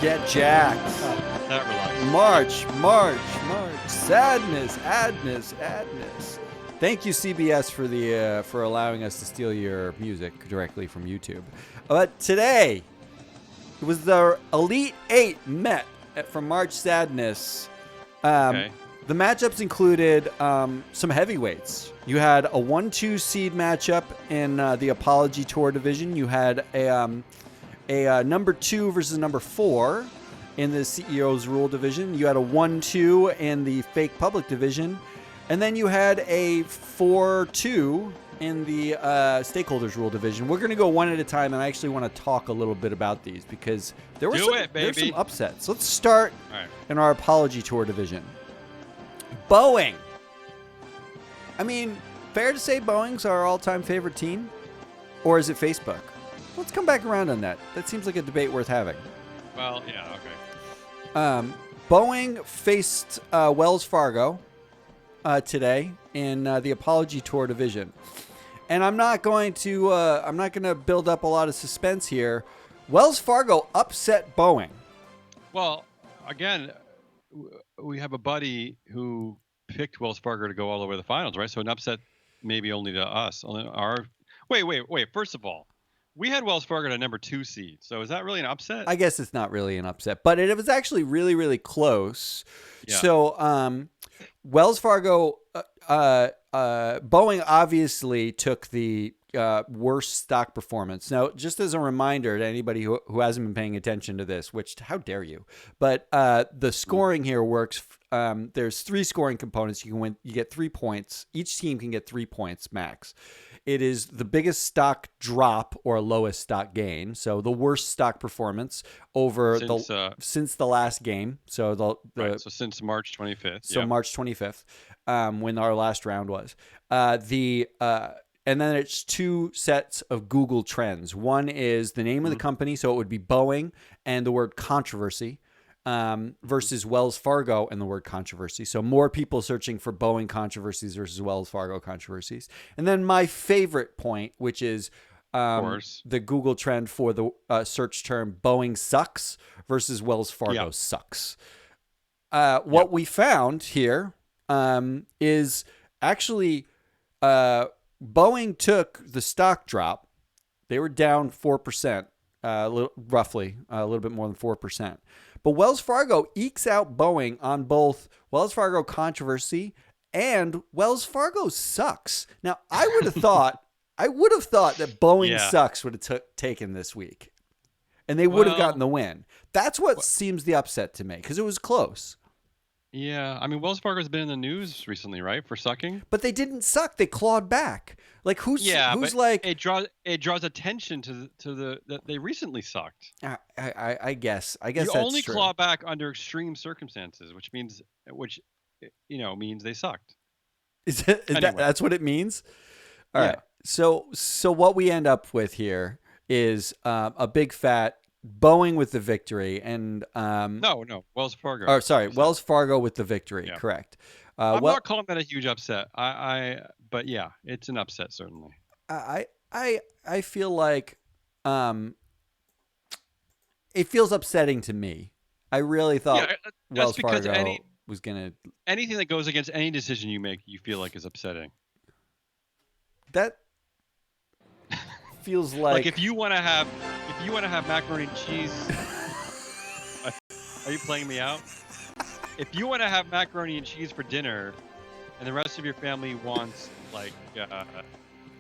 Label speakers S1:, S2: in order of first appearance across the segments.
S1: Get jacked.
S2: That relaxed.
S1: March. Sadness, adness. Thank you, CBS, for allowing us to steal your music directly from YouTube. But today, it was the Elite Eight met from March Sadness.
S2: Okay.
S1: The matchups included some heavyweights. You had a 1-2 seed matchup in the Apology Tour division. You had a number 2 versus number 4 in the CEO's Rule division. You had a 1-2 in the Fake Public division. And then you had a 4-2 in the Stakeholders Rule division. We're going to go one at a time, and I actually want to talk a little bit about these because there were some upsets. Let's start in our Apology Tour division. Boeing. I mean, fair to say Boeing's our all-time favorite team? Or is it Facebook? Let's come back around on that. That seems like a debate worth having.
S2: Well, yeah, okay.
S1: Boeing faced Wells Fargo today in the Apology Tour division. And I'm not going to build up a lot of suspense here. Wells Fargo upset Boeing.
S2: Well, again, we have a buddy who picked Wells Fargo to go all the way to the finals, right? So an upset maybe only to us. Wait. First of all, we had Wells Fargo at number 2 seed. So is that really an upset?
S1: I guess it's not really an upset, but it was actually really, really close. Yeah. So Wells Fargo, Boeing obviously took the worst stock performance. Now, just as a reminder to anybody who hasn't been paying attention to this, which how dare you? But the scoring here works. There's 3 scoring components. You can win. You get 3 points. Each team can get 3 points max. It is the biggest stock drop or lowest stock gain. So the worst stock performance over since the last game. So
S2: so since March 25th.
S1: So March 25th, when our last round was. And then it's 2 sets of Google trends. One is the name of the company, so it would be Boeing and the word controversy, versus Wells Fargo and the word controversy. So more people searching for Boeing controversies versus Wells Fargo controversies. And then my favorite point, which is the Google trend for the search term Boeing sucks versus Wells Fargo sucks. What we found here is actually Boeing took the stock drop. They were down 4%, roughly a little bit more than 4%. But Wells Fargo ekes out Boeing on both Wells Fargo controversy and Wells Fargo sucks. Now, I would have thought that Boeing sucks would have taken this week, and they would have gotten the win. That's what seems the upset to me because it was close.
S2: Yeah, I mean, Wells Fargo's been in the news recently, right, for sucking.
S1: But they didn't suck; they clawed back. Like who's like
S2: it draws attention to the that they recently sucked.
S1: I guess you
S2: that's only true. Claw back under extreme circumstances, which means they sucked.
S1: That's what it means? All right. So what we end up with here is a big fat Boeing with the victory, and
S2: no, Wells Fargo.
S1: Oh, sorry, Wells Fargo with the victory. Yeah. Correct.
S2: I'm not calling that a huge upset. But yeah, it's an upset certainly.
S1: I feel like it feels upsetting to me. I really thought Wells Fargo was gonna.
S2: Anything that goes against any decision you make, you feel like is upsetting.
S1: That feels like
S2: if you want to have macaroni and cheese. Are you playing me out? If you want to have macaroni and cheese for dinner, and the rest of your family wants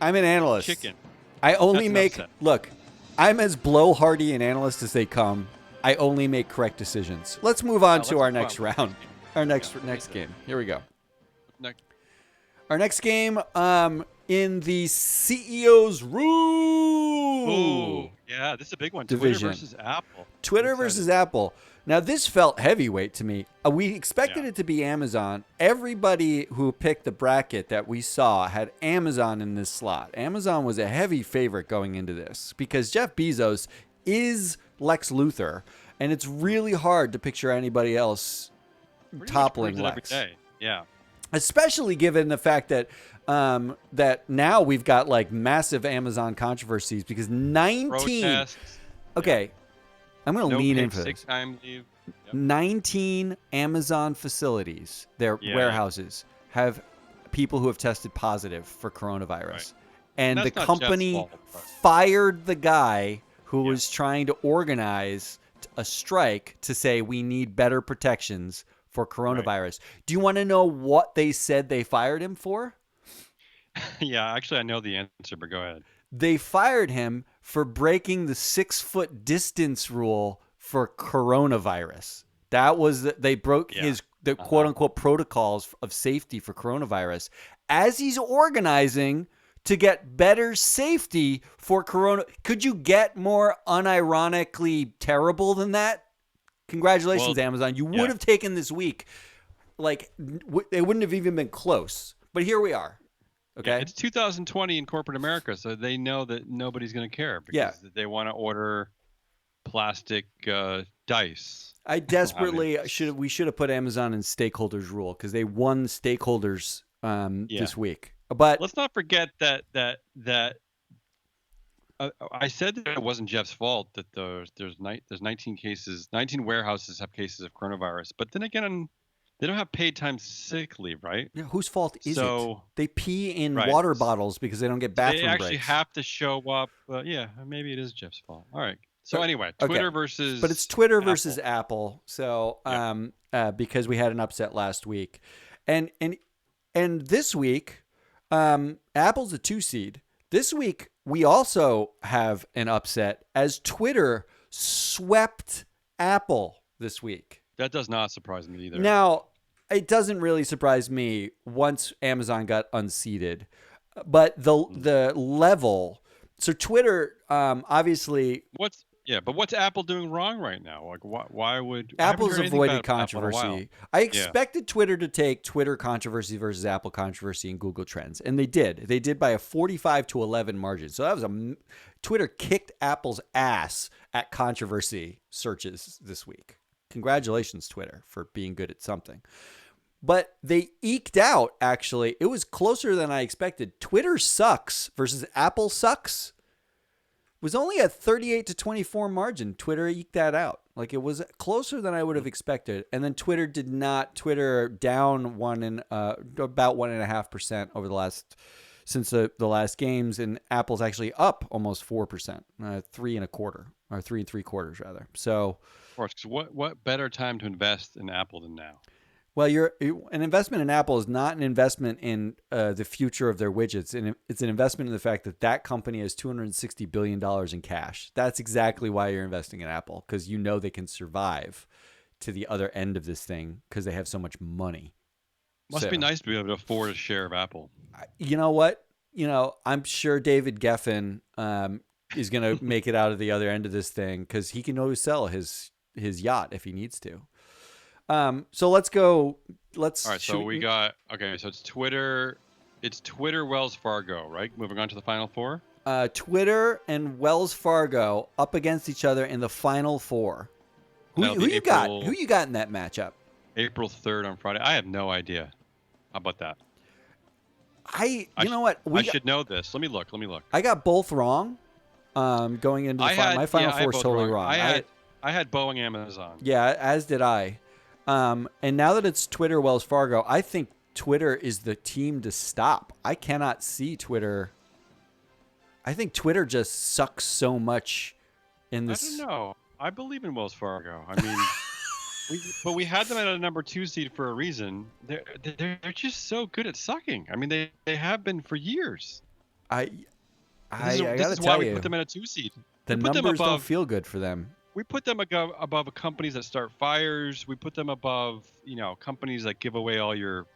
S1: I'm an analyst.
S2: Chicken.
S1: I only look. I'm as blowhardy an analyst as they come. I only make correct decisions. Let's move on to our next round. Our next game. Here we go. Our next game in the CEO's Rule.
S2: Ooh, yeah, this is a big one.
S1: Division.
S2: Twitter versus Apple.
S1: Twitter versus Apple. Now, this felt heavyweight to me. We expected it to be Amazon. Everybody who picked the bracket that we saw had Amazon in this slot. Amazon was a heavy favorite going into this because Jeff Bezos is Lex Luthor, and it's really hard to picture anybody else toppling Lex.
S2: Every day. Yeah.
S1: Especially given the fact that that now we've got like massive Amazon controversies because 19.
S2: Protests.
S1: Okay. I'm going to
S2: No
S1: lean
S2: paid
S1: in for
S2: sick
S1: this.
S2: time leave. Yep.
S1: 19 Amazon facilities, their warehouses, have people who have tested positive for coronavirus.
S2: Right.
S1: And the
S2: that's not Jeff's
S1: company
S2: fault, but-
S1: fired the guy who was trying to organize a strike to say we need better protections for coronavirus. Right. Do you want to know what they said they fired him for?
S2: Yeah, actually, I know the answer, but go ahead.
S1: They fired him for breaking the 6-foot distance rule for coronavirus. That was they broke the quote unquote protocols of safety for coronavirus as he's organizing to get better safety for corona. Could you get more unironically terrible than that? Congratulations, Amazon. You would have taken this week. Like, they wouldn't have even been close. But here we are. Okay.
S2: Yeah, it's 2020 in corporate America, so they know that nobody's going to care because they want to order plastic dice.
S1: I desperately we should have put Amazon in stakeholders rule because they won stakeholders this week. But
S2: let's not forget that I said that it wasn't Jeff's fault that there's 19 cases, 19 warehouses have cases of coronavirus. But then again, they don't have paid time sick leave, right?
S1: Yeah, whose fault is it? They pee in water bottles because they don't get bathroom breaks.
S2: They actually have to show up. Yeah, maybe it is Jeff's fault. All right. So anyway, Twitter versus
S1: But it's Twitter versus Apple. So because we had an upset last week. And this week, Apple's a 2 seed. This week, we also have an upset as Twitter swept Apple this week.
S2: That does not surprise me either.
S1: Now, it doesn't really surprise me once Amazon got unseated. But the level... So Twitter, obviously...
S2: But what's Apple doing wrong right now? Like, why would
S1: Apple's avoided controversy? I expected Twitter to take Twitter controversy versus Apple controversy and Google Trends, and they did. They did by a 45-11 margin. So that was Twitter kicked Apple's ass at controversy searches this week. Congratulations, Twitter, for being good at something. But they eked out. Actually, it was closer than I expected. Twitter sucks versus Apple sucks. Was only a 38-24 margin. Twitter eked that out. Like, it was closer than I would have expected. And then Twitter did not. Twitter down about 1.5% over since the last games, and Apple's actually up almost 4%, 3.25 or 3.75 rather. So,
S2: of course, what better time to invest in Apple than now?
S1: Well, an investment in Apple is not an investment in the future of their widgets. And it's an investment in the fact that company has $260 billion in cash. That's exactly why you're investing in Apple, because you know they can survive to the other end of this thing because they have so much money.
S2: Must be nice to be able to afford a share of Apple.
S1: You know what? I'm sure David Geffen is going to make it out of the other end of this thing because he can always sell his yacht if he needs to. So let's go. All right.
S2: So we got, so it's Twitter Wells Fargo, right? Moving on to the final four.
S1: Twitter and Wells Fargo up against each other in the final four. Who you got in that matchup?
S2: April 3rd on Friday. I have no idea. How about that?
S1: You know what?
S2: I should know this. Let me look.
S1: I got both wrong. Going into my final four is totally wrong.
S2: I had Boeing Amazon.
S1: Yeah, as did I. And now that it's Twitter Wells Fargo, I think Twitter is the team to stop. I cannot see Twitter. I think Twitter just sucks so much in this.
S2: I don't know. I believe in Wells Fargo. I mean, we had them at a number 2 seed for a reason. They're just so good at sucking. I mean, they have been for years.
S1: I gotta tell you,
S2: this is why we put them at a 2 seed.
S1: The numbers don't feel good for them.
S2: We put them above companies that start fires. We put them above, companies that give away all your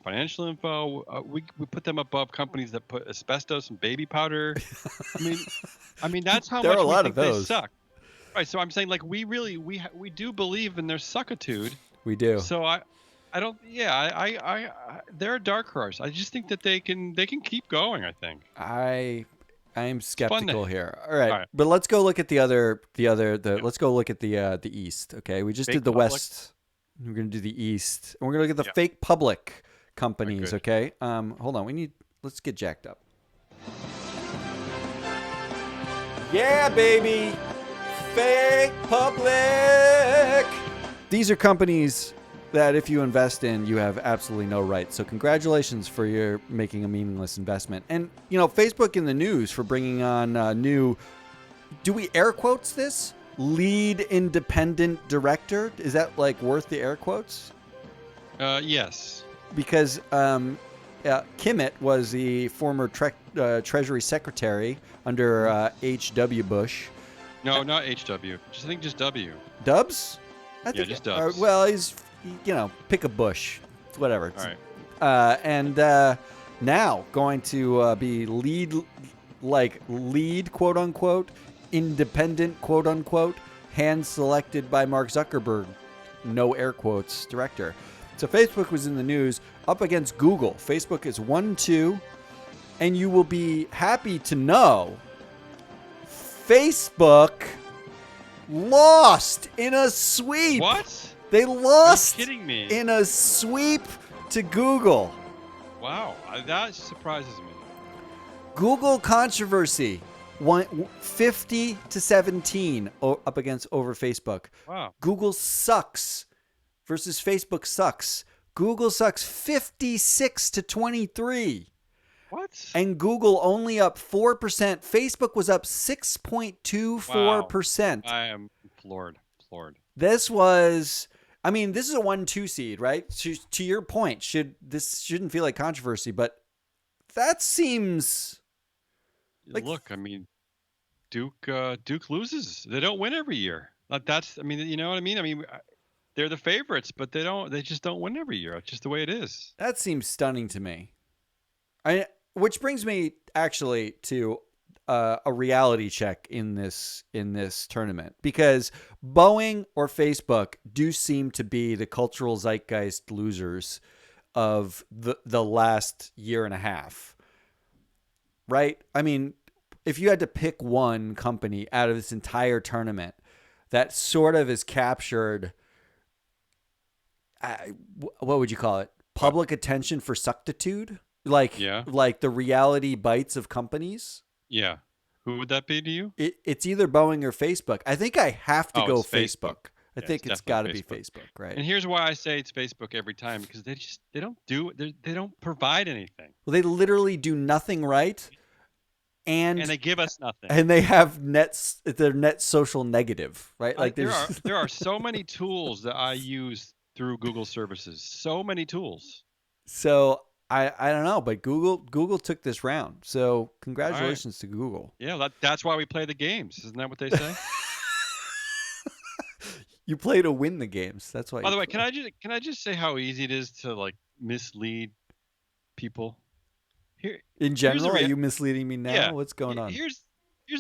S2: financial info. We put them above companies that put asbestos and baby powder. I mean that's how much we think they suck. Right. So I'm saying, like, we do believe in their suckitude.
S1: We do.
S2: So I don't. Yeah. I they're a dark horse. I just think that they can keep going. I think.
S1: I am skeptical here. All right, but let's go look at let's go look at the East. Okay, we just did the public. West. We're gonna do the East, and we're gonna look at the fake public companies. Okay, hold on. Let's get jacked up. Yeah, baby, Fake public. These are companies that if you invest in, you have absolutely no right. So congratulations for your making a meaningless investment. And, Facebook in the news for bringing on new, do we air quotes this? Lead independent director? Is that worth the air quotes?
S2: Yes.
S1: Because Kimmett was the former Treasury Secretary under H.W. Bush.
S2: No, not H.W. I think just W.
S1: Dubs?
S2: Just Dubs.
S1: Well, he's, pick a bush. Whatever.
S2: All right.
S1: And now going to be lead, quote unquote, independent, quote unquote, hand selected by Mark Zuckerberg, no air quotes, director. So Facebook was in the news up against Google. Facebook is 1-2, and you will be happy to know Facebook lost in a sweep.
S2: What?
S1: They lost.
S2: Are you kidding me?
S1: In a sweep to Google.
S2: Wow, that surprises me.
S1: Google controversy. 50-17 up against over Facebook.
S2: Wow.
S1: Google sucks versus Facebook sucks. Google sucks 56-23.
S2: What?
S1: And Google only up 4%. Facebook was up 6.24%.
S2: Wow. I am floored.
S1: This is a 1-2 seed, right? To your point, this shouldn't feel like controversy, but that seems
S2: Look, Duke loses. They don't win every year. You know what I mean? They're the favorites, but they just don't win every year. It's just the way it is.
S1: That seems stunning to me. Which brings me actually to a reality check in this tournament, because Boeing or Facebook do seem to be the cultural zeitgeist losers of the last year and a half, right? If you had to pick one company out of this entire tournament that sort of is captured, what would you call it? Public attention for suctitude? Like the reality bites of companies?
S2: Yeah. Who would that be to you?
S1: It's either Boeing or Facebook. I think I have to go
S2: it's
S1: Facebook. I think it's got to be Facebook, right?
S2: And here's why I say it's Facebook every time, because they don't provide anything.
S1: Well, they literally do nothing right. And
S2: they give us nothing.
S1: And they have they're net social negative, right?
S2: There are so many tools that I use through Google services. So many tools.
S1: So I don't know, but Google took this round. So congratulations to Google.
S2: Yeah, that's why we play the games. Isn't that what they say?
S1: You play to win the games. That's why.
S2: By the way, can I just say how easy it is to mislead people?
S1: In general, are you misleading me now?
S2: Yeah.
S1: What's going on?
S2: Here's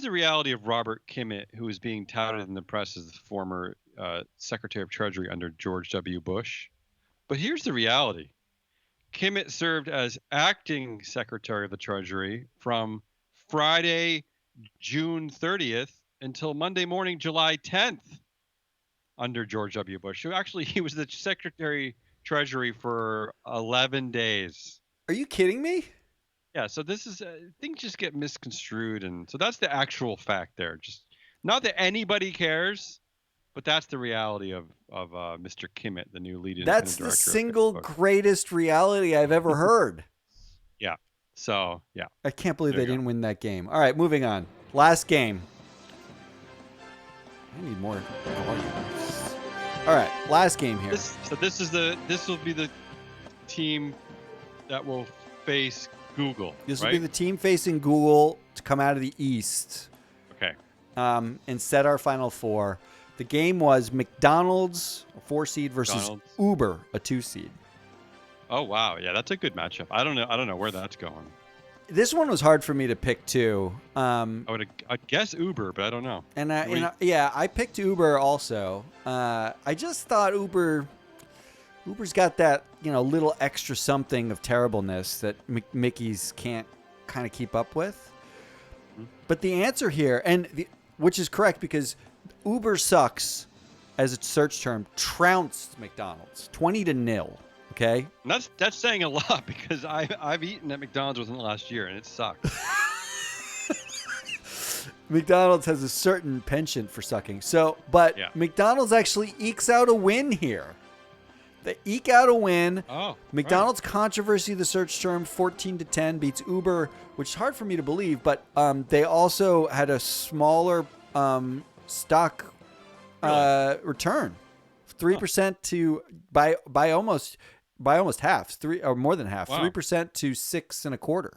S2: the reality of Robert Kimmett, who is being touted in the press as the former Secretary of Treasury under George W. Bush. But here's the reality. Kimmett served as acting Secretary of the Treasury from Friday, June 30th until Monday morning, July 10th under George W. Bush. So actually, he was the Secretary Treasury for 11 days.
S1: Are you kidding me?
S2: Yeah, so this is things just get misconstrued, and so that's the actual fact there. Just not that anybody cares, but that's the reality of Mr. Kimmett, the new lead independent director.
S1: That's the single greatest reality I've ever heard.
S2: Yeah. So, yeah.
S1: I can't believe they didn't win that game. All right, moving on. Last game. I need more volume. All right, last game here.
S2: This will be the team that will face Google.
S1: This will be the team facing Google to come out of the East.
S2: Okay.
S1: And set our final four. The game was McDonald's, a 4 seed, versus Uber, a 2 seed.
S2: Oh wow, yeah, that's a good matchup. I don't know where that's going.
S1: This one was hard for me to pick too.
S2: I guess Uber, but I don't know.
S1: And I picked Uber also. I just thought Uber's got that little extra something of terribleness that Mickey's can't kind of keep up with. Mm-hmm. But the answer here, which is correct, because Uber sucks as a search term, trounced McDonald's 20-0. Okay,
S2: and that's saying a lot, because I've eaten at McDonald's within the last year and it sucked.
S1: McDonald's has a certain penchant for sucking. So, but
S2: Yeah.
S1: McDonald's actually ekes out a win here. They eke out a win.
S2: Oh,
S1: McDonald's controversy, the search term, 14-10 beats Uber, which is hard for me to believe, but they also had a smaller stock return, 3% to by almost half, three or more than half,
S2: Wow.
S1: 3% to 6.25%.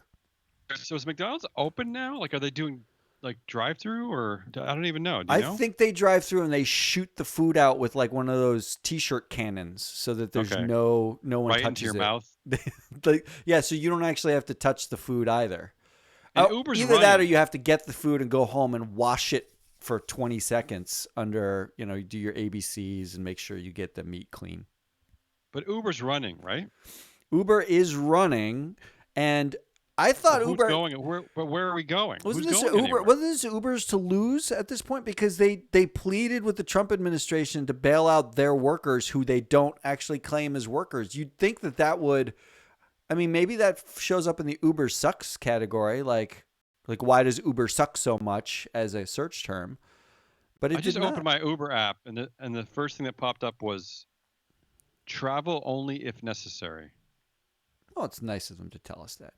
S2: So is McDonald's open now? Like, are they doing like drive-through, or I don't even know. Do you know?
S1: I think they drive through and they shoot the food out with like one of those T-shirt cannons, so that there's
S2: Okay.
S1: no one
S2: Right
S1: touches
S2: into your
S1: it.
S2: mouth.
S1: Yeah, so you don't actually have to touch the food either.
S2: And Uber's
S1: Either that, or
S2: running.
S1: you have to get the food and go home and wash it for 20 seconds under, you do your ABCs and make sure you get the meat clean.
S2: But Uber's running, right?
S1: Uber is running, and I thought
S2: Who's
S1: Uber
S2: going? Where are we going?
S1: wasn't
S2: Who's
S1: this
S2: going
S1: Uber?
S2: anywhere?
S1: Wasn't this Uber's to lose at this point, because they pleaded with the Trump administration to bail out their workers who they don't actually claim as workers. You'd think that would, I mean, maybe that shows up in the Uber sucks category, like why does Uber suck so much as a search term? But it
S2: I just
S1: did not.
S2: opened my Uber app, and the first thing that popped up was travel only if necessary.
S1: Well, it's nice of them to tell us that.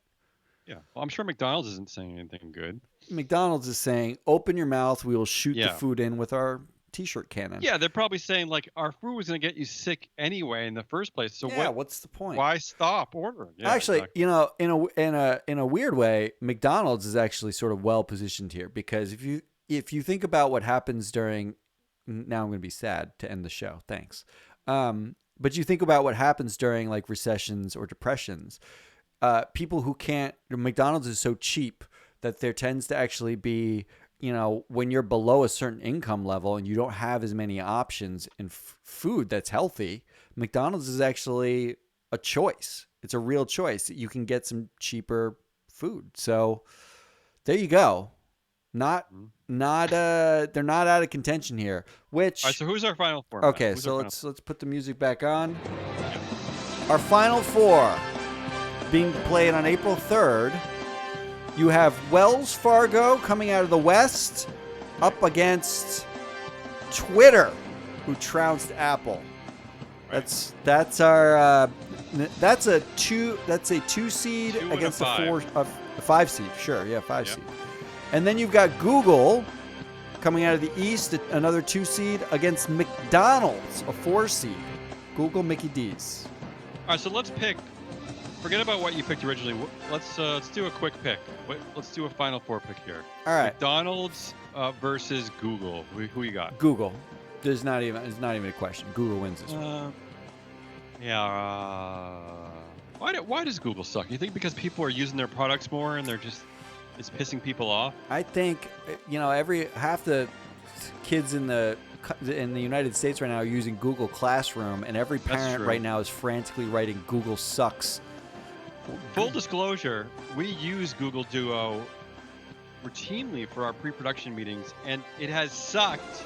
S2: Yeah. Well, I'm sure McDonald's isn't saying anything good.
S1: McDonald's is saying, open your mouth, we will shoot the
S2: Yeah.
S1: food in with our T-shirt cannon.
S2: Yeah, they're probably saying like our food was going to get you sick anyway in the first place. So
S1: Yeah, what's the point?
S2: why stop ordering? Yeah,
S1: Actually,
S2: exactly.
S1: in a weird way, McDonald's is actually sort of well positioned here, because if you think about what happens during, now I'm going to be sad to end the show. Thanks. But you think about what happens during like recessions or depressions. People who can't, McDonald's is so cheap that there tends to actually be, when you're below a certain income level and you don't have as many options in food that's healthy, McDonald's is actually a choice. It's a real choice. You can get some cheaper food. So there you go. They're not out of contention here. Which,
S2: All right, so who's our final four?
S1: okay, so let's put the music back on. Our final four, being played on April 3rd. You have Wells Fargo coming out of the West up against Twitter, who trounced Apple.
S2: Right.
S1: That's our that's a two seed
S2: Two and
S1: against
S2: a
S1: a 5 seed. Sure, yeah, 5
S2: Yep.
S1: seed. And then you've got Google coming out of the East, another 2 seed against McDonald's, a 4 seed. Google, Mickey D's.
S2: All right, so let's pick. Forget about what you picked originally. Let's do a quick pick. Let's do a final four pick here.
S1: All right,
S2: McDonald's versus Google. Who you got?
S1: Google. It's not even a question. Google wins this one.
S2: Yeah. Why does Google suck? You think because people are using their products more and it's pissing people off?
S1: I think half the kids in the United States right now are using Google Classroom, and every parent right now is frantically writing Google sucks.
S2: Full disclosure, we use Google Duo routinely for our pre-production meetings, and it has sucked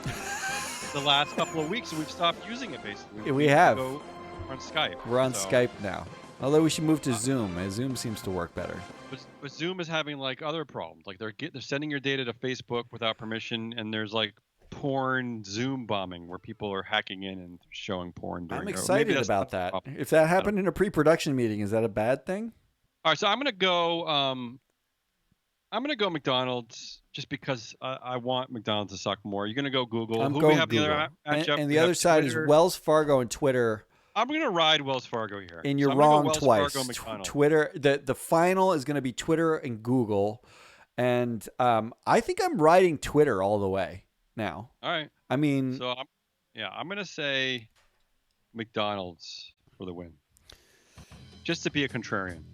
S2: the last couple of weeks, and we've stopped using it basically.
S1: We have.
S2: We're on Skype.
S1: We're on Skype now. Although we should move to Zoom. Zoom seems to work better.
S2: But Zoom is having like other problems. Like they're sending your data to Facebook without permission, and there's like porn Zoom bombing where people are hacking in and showing porn.
S1: I'm excited about that.
S2: Problem.
S1: If that happened in a pre-production meeting, is that a bad thing?
S2: All right, so I'm gonna go McDonald's just because I want McDonald's to suck more. You're gonna go Google.
S1: I'm
S2: Who
S1: going
S2: we have
S1: Google.
S2: The other matchup?
S1: And the other side
S2: Twitter.
S1: is Wells Fargo and Twitter.
S2: I'm gonna ride Wells Fargo here.
S1: And you're
S2: So I'm gonna go
S1: wrong
S2: Wells
S1: twice.
S2: Fargo, McDonald's.
S1: Twitter. The final is going to be Twitter and Google, and I think I'm riding Twitter all the way now.
S2: All right.
S1: I mean,
S2: So I'm gonna say McDonald's for the win, just to be a contrarian.